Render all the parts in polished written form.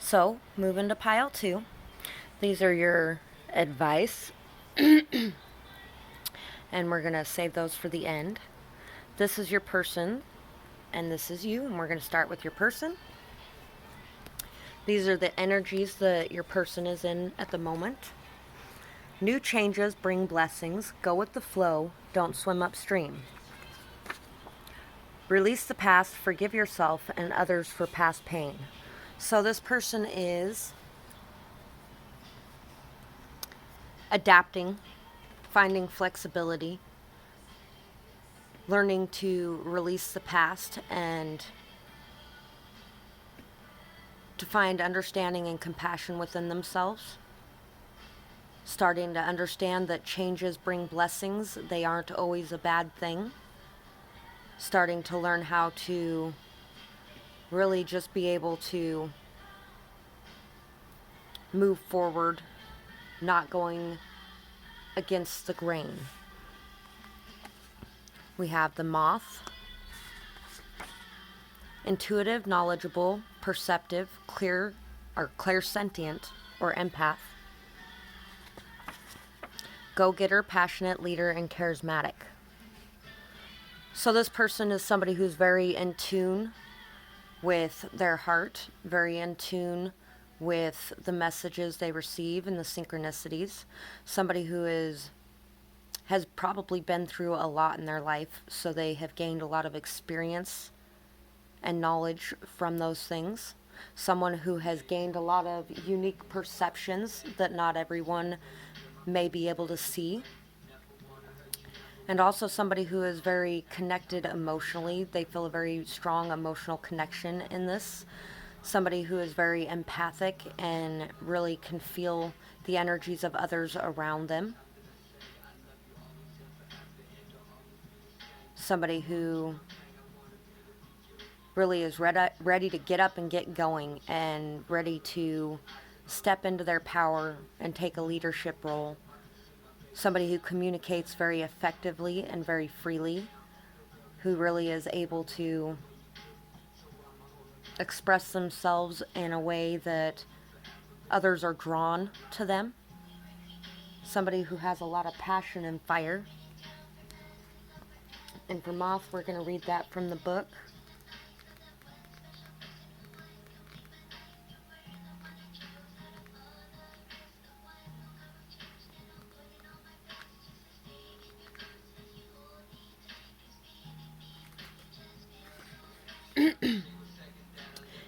So, moving to pile two. These are your advice, and we're going to save those for the end. This is your person, and this is you, and we're going to start with your person. These are the energies that your person is in at the moment. New changes bring blessings. Go with the flow. Don't swim upstream. Release the past. Forgive yourself and others for past pain. So, this person is adapting, finding flexibility, learning to release the past and to find understanding and compassion within themselves. Starting to understand that changes bring blessings, they aren't always a bad thing. Starting to learn how to really just be able to move forward, not going against the grain. We have the moth. Intuitive, knowledgeable, perceptive, clear, or clairsentient, or empath. Go-getter, passionate, leader, and charismatic. So this person is somebody who's very in tune with their heart, very in tune with the messages they receive and the synchronicities. Somebody who has probably been through a lot in their life, so they have gained a lot of experience and knowledge from those things. Someone who has gained a lot of unique perceptions that not everyone may be able to see. And also somebody who is very connected emotionally. They feel a very strong emotional connection in this. Somebody who is very empathic and really can feel the energies of others around them. Somebody who really is ready to get up and get going and ready to step into their power and take a leadership role. Somebody who communicates very effectively and very freely, who really is able to express themselves in a way that others are drawn to them. Somebody who has a lot of passion and fire. And for moth, we're going to read that from the book.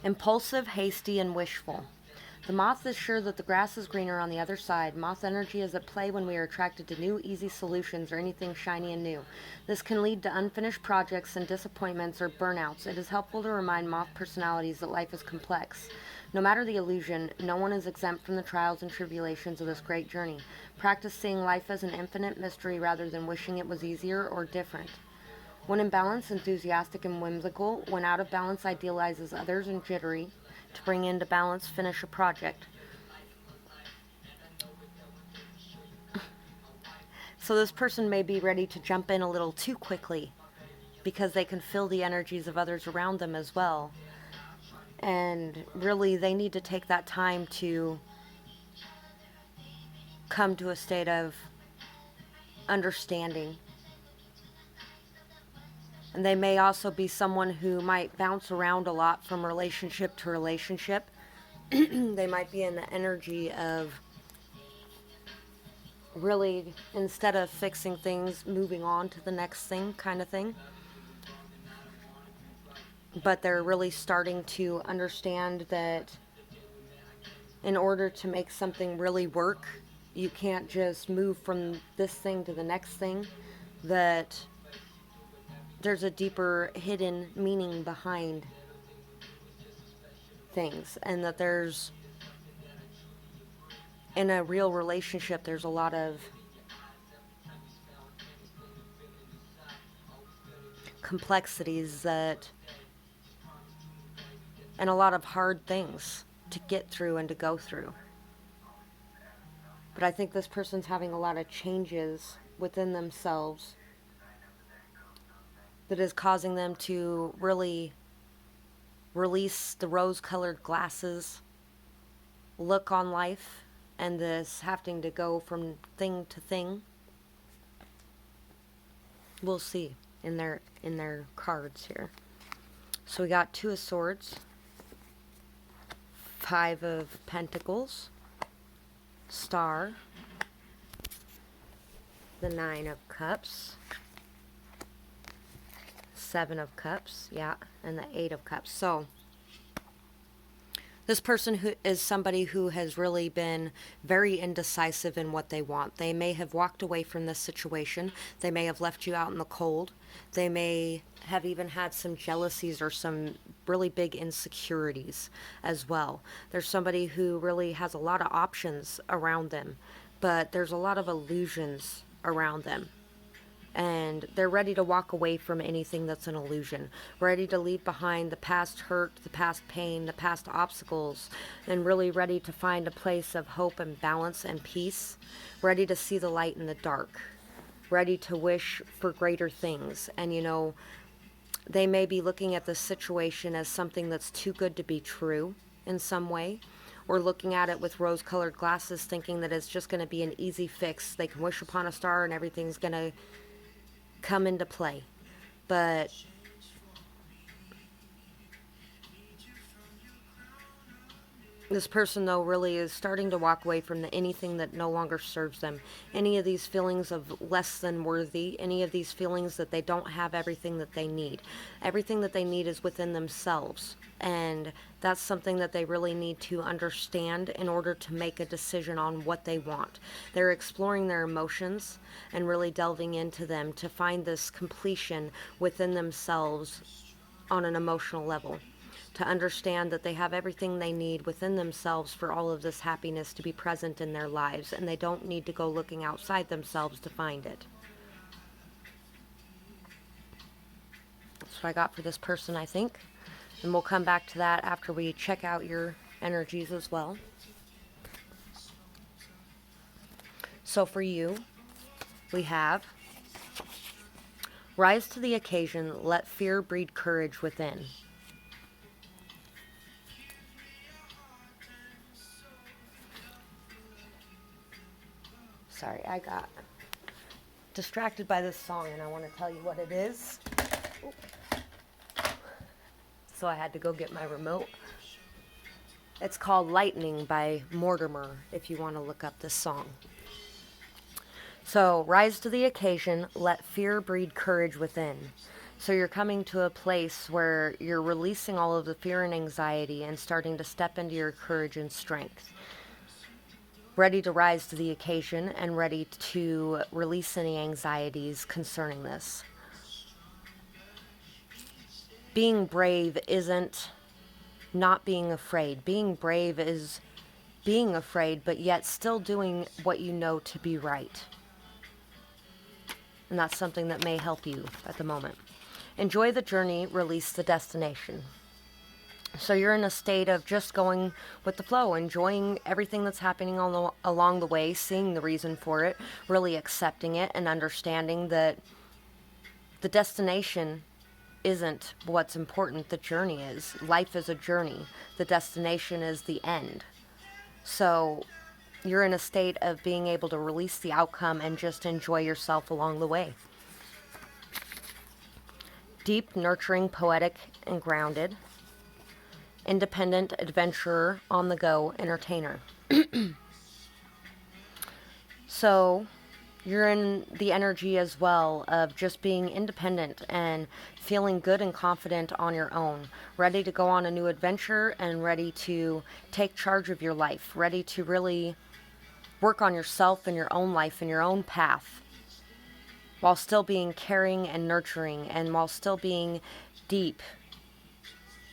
Impulsive, hasty, and wishful. The moth is sure that the grass is greener on the other side. Moth energy is at play when we are attracted to new, easy solutions or anything shiny and new. This can lead to unfinished projects and disappointments or burnouts. It is helpful to remind moth personalities that life is complex. No matter the illusion, no one is exempt from the trials and tribulations of this great journey. Practice seeing life as an infinite mystery rather than wishing it was easier or different. When in balance, enthusiastic and whimsical. When out of balance, idealizes others and jittery. To bring into balance, finish a project. So this person may be ready to jump in a little too quickly because they can feel the energies of others around them as well. And really, they need to take that time to come to a state of understanding. And they may also be someone who might bounce around a lot from relationship to relationship. They might be in the energy of really, instead of fixing things, moving on to the next thing kind of thing. But they're really starting to understand that in order to make something really work, you can't just move from this thing to the next thing. That there's a deeper hidden meaning behind things, and that there's, in a real relationship, there's a lot of complexities that, and a lot of hard things to get through and to go through. But I think this person's having a lot of changes within themselves that is causing them to really release the rose colored glasses look on life and this having to go from thing to thing. We'll see in their cards here. So we got 2 of Swords, 5 of Pentacles, Star, the 9 of Cups, 7 of Cups, yeah, and the 8 of Cups. So this person who is somebody who has really been very indecisive in what they want. They may have walked away from this situation. They may have left you out in the cold. They may have even had some jealousies or some really big insecurities as well. There's somebody who really has a lot of options around them, but there's a lot of illusions around them. And they're ready to walk away from anything that's an illusion, ready to leave behind the past hurt, the past pain, the past obstacles, and really ready to find a place of hope and balance and peace, ready to see the light in the dark, ready to wish for greater things. And they may be looking at this situation as something that's too good to be true in some way, or looking at it with rose-colored glasses, thinking that it's just going to be an easy fix. They can wish upon a star and everything's going to come into play. But this person, though, really is starting to walk away from anything that no longer serves them. Any of these feelings of less than worthy, any of these feelings that they don't have everything that they need. Everything that they need is within themselves. And that's something that they really need to understand in order to make a decision on what they want. They're exploring their emotions and really delving into them to find this completion within themselves on an emotional level. To understand that they have everything they need within themselves for all of this happiness to be present in their lives, and they don't need to go looking outside themselves to find it. That's what I got for this person, I think. And we'll come back to that after we check out your energies as well. So for you, we have rise to the occasion, let fear breed courage within. Sorry, I got distracted by this song and I want to tell you what it is. So I had to go get my remote. It's called Lightning by Mortimer, if you want to look up this song. So, rise to the occasion, let fear breed courage within. So you're coming to a place where you're releasing all of the fear and anxiety and starting to step into your courage and strength. Ready to rise to the occasion and ready to release any anxieties concerning this. Being brave isn't not being afraid. Being brave is being afraid, but yet still doing what you know to be right. And that's something that may help you at the moment. Enjoy the journey, release the destination. So you're in a state of just going with the flow, enjoying everything that's happening along the way, seeing the reason for it, really accepting it, and understanding that the destination isn't what's important. The journey is. Life is a journey. The destination is the end. So you're in a state of being able to release the outcome and just enjoy yourself along the way. Deep, nurturing, poetic, and grounded. Independent, adventurer, on the go, entertainer. So you're in the energy as well of just being independent and feeling good and confident on your own, ready to go on a new adventure and ready to take charge of your life, ready to really work on yourself and your own life and your own path, while still being caring and nurturing and while still being deep,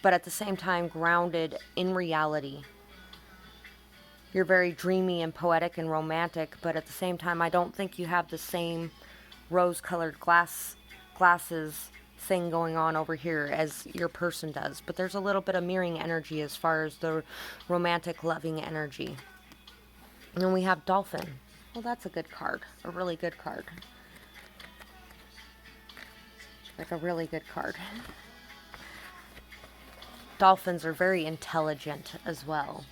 but at the same time grounded in reality. You're very dreamy and poetic and romantic, but at the same time, I don't think you have the same rose-colored glasses thing going on over here as your person does. But there's a little bit of mirroring energy as far as the romantic, loving energy. And then we have Dolphin. Well, that's a good card. A really good card. Like a really good card. Dolphins are very intelligent as well.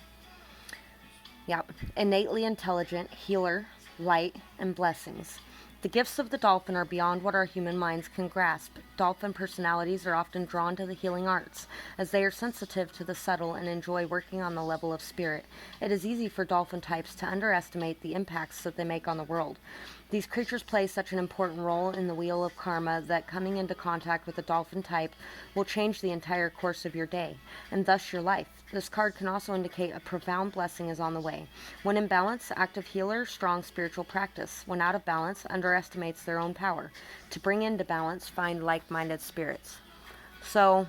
Yep. Innately intelligent, healer, light, and blessings. The gifts of the dolphin are beyond what our human minds can grasp. Dolphin personalities are often drawn to the healing arts, as they are sensitive to the subtle and enjoy working on the level of spirit. It is easy for dolphin types to underestimate the impacts that they make on the world. These creatures play such an important role in the wheel of karma that coming into contact with a dolphin type will change the entire course of your day, and thus your life. This card can also indicate a profound blessing is on the way. When in balance, active healer, strong spiritual practice. When out of balance, underestimates their own power. To bring into balance, find like-minded spirits. So,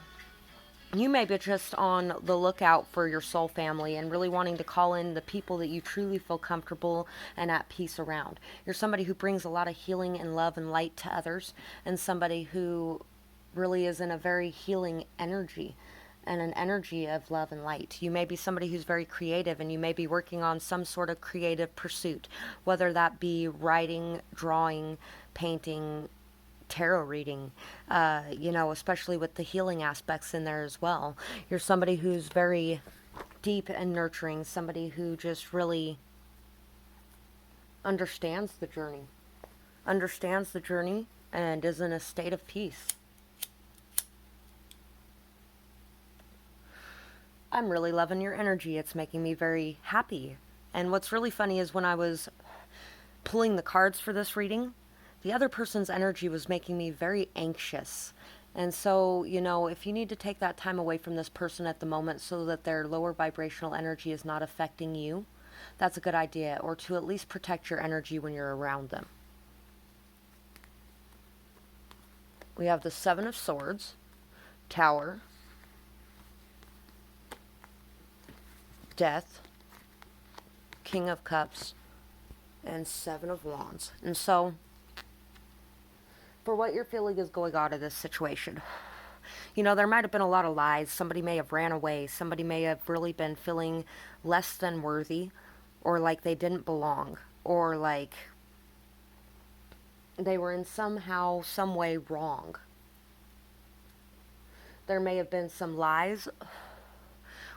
you may be just on the lookout for your soul family and really wanting to call in the people that you truly feel comfortable and at peace around. You're somebody who brings a lot of healing and love and light to others, and somebody who really is in a very healing energy and an energy of love and light. You may be somebody who's very creative, and you may be working on some sort of creative pursuit, whether that be writing, drawing, painting, tarot reading, especially with the healing aspects in there as well. You're somebody who's very deep and nurturing, somebody who just really understands the journey, and is in a state of peace. I'm really loving your energy. It's making me very happy. And what's really funny is when I was pulling the cards for this reading, the other person's energy was making me very anxious. And so, if you need to take that time away from this person at the moment so that their lower vibrational energy is not affecting you, that's a good idea. Or to at least protect your energy when you're around them. We have the Seven of Swords, Tower, Death, King of Cups, and Seven of Wands. And so, for what you're feeling is going on in this situation, there might have been a lot of lies. Somebody may have ran away. Somebody may have really been feeling less than worthy, or like they didn't belong, or like they were in somehow, some way wrong. There may have been some lies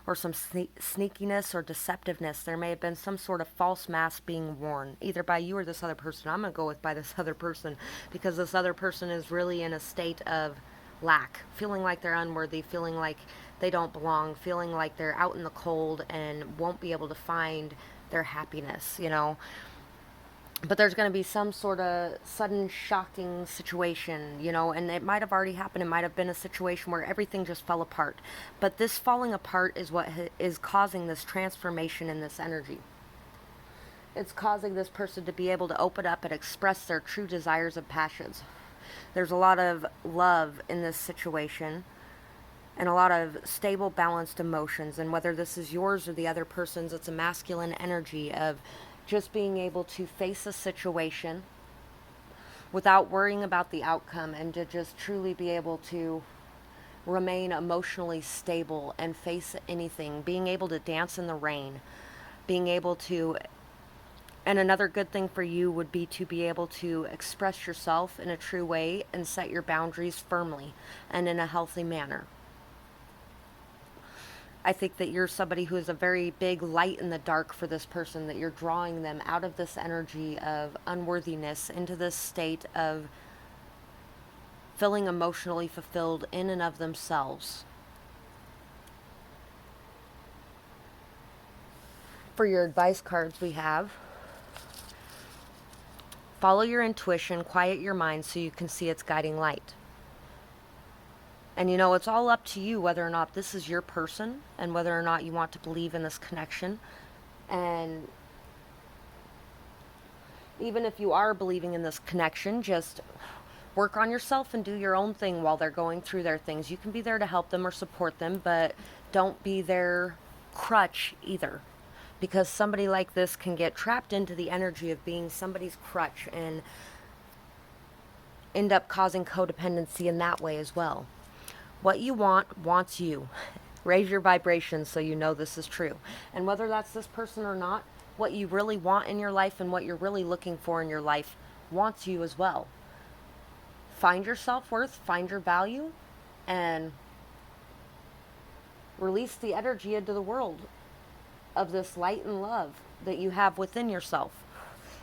or some sneakiness or deceptiveness. There may have been some sort of false mask being worn, either by you or this other person. I'm going to go with by this other person, because this other person is really in a state of lack, feeling like they're unworthy, feeling like they don't belong, feeling like they're out in the cold and won't be able to find their happiness, But there's going to be some sort of sudden shocking situation, and it might have already happened. It might have been a situation where everything just fell apart. But this falling apart is what is causing this transformation in this energy. It's causing this person to be able to open up and express their true desires and passions. There's a lot of love in this situation, and a lot of stable, balanced emotions. And whether this is yours or the other person's, it's a masculine energy of just being able to face a situation without worrying about the outcome, and to just truly be able to remain emotionally stable and face anything, being able to dance in the rain, being able to, and another good thing for you would be to be able to express yourself in a true way and set your boundaries firmly and in a healthy manner. I think that you're somebody who is a very big light in the dark for this person, that you're drawing them out of this energy of unworthiness into this state of feeling emotionally fulfilled in and of themselves. For your advice cards, we have: follow your intuition, quiet your mind so you can see its guiding light. And it's all up to you whether or not this is your person, and whether or not you want to believe in this connection. And even if you are believing in this connection, just work on yourself and do your own thing while they're going through their things. You can be there to help them or support them, but don't be their crutch either. Because somebody like this can get trapped into the energy of being somebody's crutch and end up causing codependency in that way as well. What you want wants you. Raise your vibrations so you know this is true. And whether that's this person or not, what you really want in your life and what you're really looking for in your life wants you as well. Find your self-worth, find your value, and release the energy into the world. of this light and love that you have within yourself,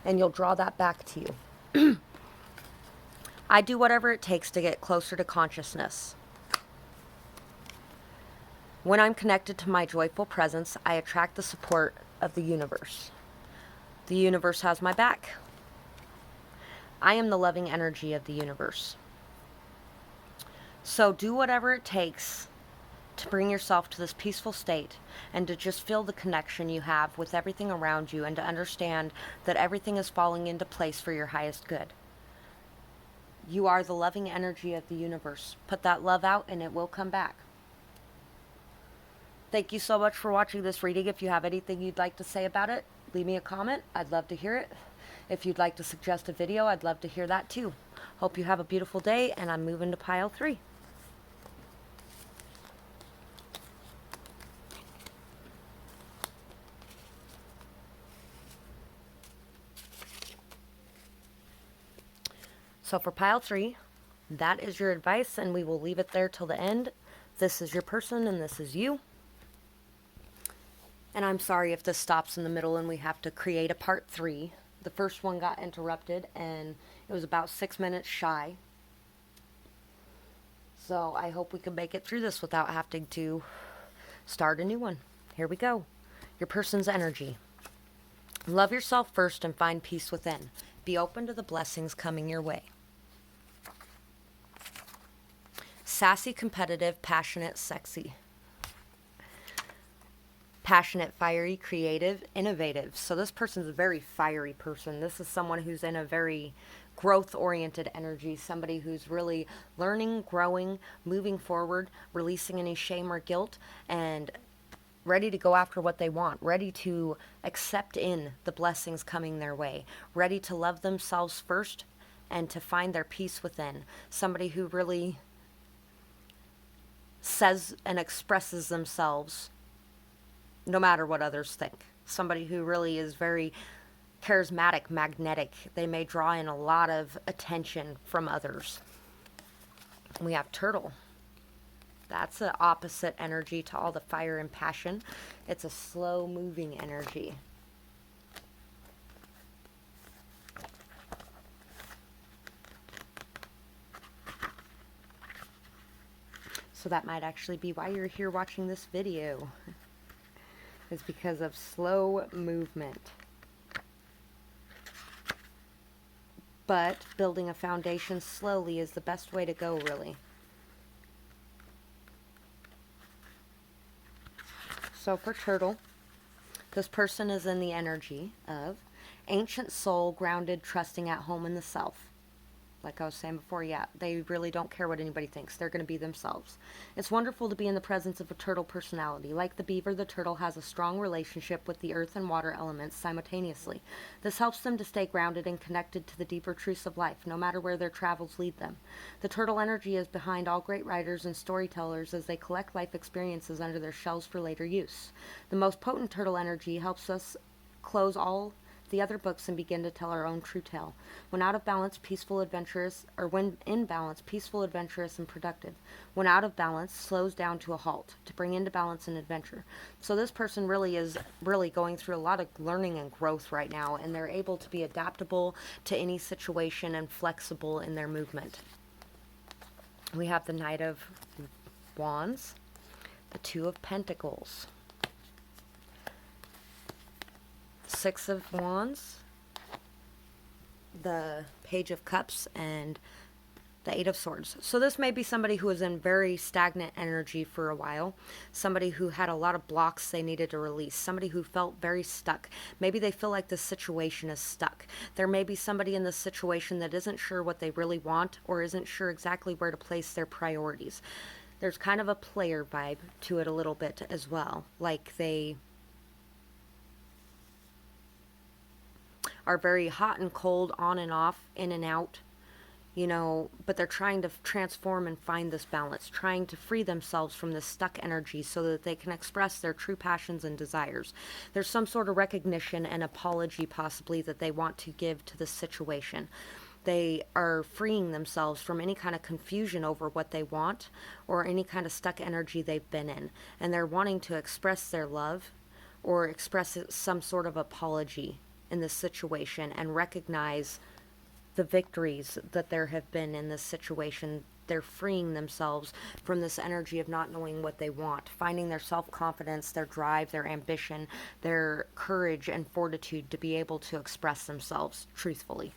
and you'll draw that back to you. I do whatever it takes to get closer to consciousness. When I'm connected to my joyful presence, I attract the support of the universe. The universe has my back. I am the loving energy of the universe. So do whatever it takes to bring yourself to this peaceful state and to just feel the connection you have with everything around you and to understand that everything is falling into place for your highest good. You are the loving energy of the universe. Put that love out and it will come back. Thank you so much for watching this reading. If you have anything you'd like to say about it, leave me a comment. I'd love to hear it. If you'd like to suggest a video, I'd love to hear that too. Hope you have a beautiful day, and I'm moving to pile 3. So for pile 3, that is your advice, and we will leave it there till the end. This is your person, and this is you. And I'm sorry if this stops in the middle and we have to create a part 3. The first one got interrupted and it was about 6 minutes shy. So I hope we can make it through this without having to start a new one. Here we go. Your person's energy. Love yourself first and find peace within. Be open to the blessings coming your way. Sassy, competitive, passionate, sexy. Passionate, fiery, creative, innovative. So this person's a very fiery person. This is someone who's in a very growth-oriented energy, somebody who's really learning, growing, moving forward, releasing any shame or guilt, and ready to go after what they want, ready to accept in the blessings coming their way, ready to love themselves first and to find their peace within. Somebody who really says and expresses themselves no matter what others think. Somebody who really is very charismatic, magnetic. They may draw in a lot of attention from others. We have turtle. That's the opposite energy to all the fire and passion. It's a slow moving energy. So that might actually be why you're here watching this video. Is because of slow movement. But building a foundation slowly is the best way to go, really. So for turtle, this person is in the energy of ancient soul, grounded, trusting, at home in the self. Like I was saying before, yeah, they really don't care what anybody thinks. They're going to be themselves. It's wonderful to be in the presence of a turtle personality. Like the beaver, the turtle has a strong relationship with the earth and water elements simultaneously. This helps them to stay grounded and connected to the deeper truths of life, no matter where their travels lead them. The turtle energy is behind all great writers and storytellers as they collect life experiences under their shells for later use. The most potent turtle energy helps us close all the other books and begin to tell our own true tale. When out of balance, peaceful, adventurous, or when in balance, peaceful, adventurous, and productive. When out of balance, slows down to a halt to bring into balance and adventure. So this person really is going through a lot of learning and growth right now, and they're able to be adaptable to any situation and flexible in their movement. We have the Knight of Wands, the Two of Pentacles, Six of Wands, the Page of Cups, and the Eight of Swords. So this may be somebody who is in very stagnant energy for a while, somebody who had a lot of blocks they needed to release, somebody who felt very stuck. Maybe they feel like this situation is stuck. There may be somebody in this situation that isn't sure what they really want or isn't sure exactly where to place their priorities. There's kind of a player vibe to it a little bit as well, like they are very hot and cold, on and off, in and out, you know, but they're trying to transform and find this balance, trying to free themselves from this stuck energy so that they can express their true passions and desires. There's some sort of recognition and apology possibly that they want to give to this situation. They are freeing themselves from any kind of confusion over what they want or any kind of stuck energy they've been in. And they're wanting to express their love or express some sort of apology in this situation and recognize the victories that there have been in this situation. They're freeing themselves from this energy of not knowing what they want, finding their self-confidence, their drive, their ambition, their courage and fortitude to be able to express themselves truthfully.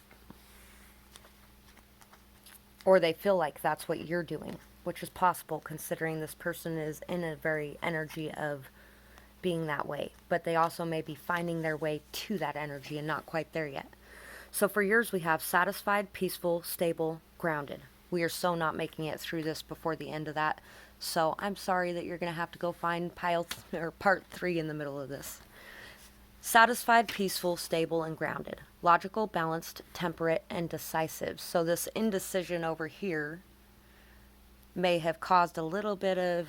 Or they feel like that's what you're doing, which is possible considering this person is in a very energy of being that way. But they also may be finding their way to that energy and not quite there yet. So for yours, we have satisfied, peaceful, stable, grounded. We are so not making it through this before the end of that. So I'm sorry that you're going to have to go find part 3 in the middle of this. Satisfied, peaceful, stable, and grounded. Logical, balanced, temperate, and decisive. So this indecision over here may have caused a little bit of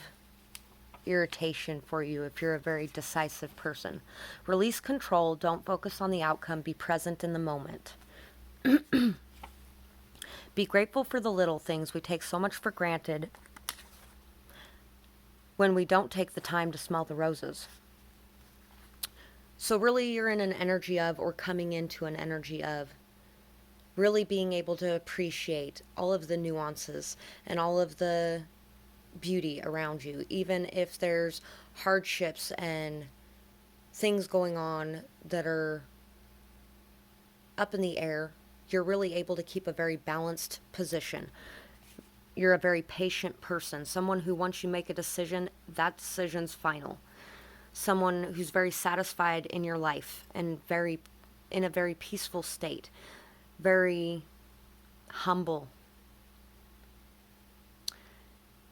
irritation for you if you're a very decisive person. Release control, don't focus on the outcome, be present in the moment. Be grateful for the little things. We take so much for granted when we don't take the time to smell the roses. So really you're in an energy of, or coming into an energy of, really being able to appreciate all of the nuances and all of the beauty around you, even if there's hardships and things going on that are up in the air. You're really able to keep a very balanced position. You're a very patient person, someone who once you make a decision, that decision's final. Someone who's very satisfied in your life and in a very peaceful state, very humble.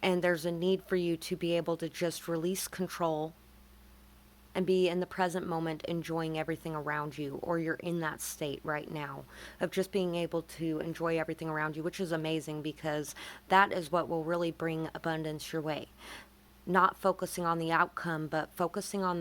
And there's a need for you to be able to just release control and be in the present moment enjoying everything around you, or you're in that state right now of just being able to enjoy everything around you, which is amazing because that is what will really bring abundance your way. Not focusing on the outcome, but focusing on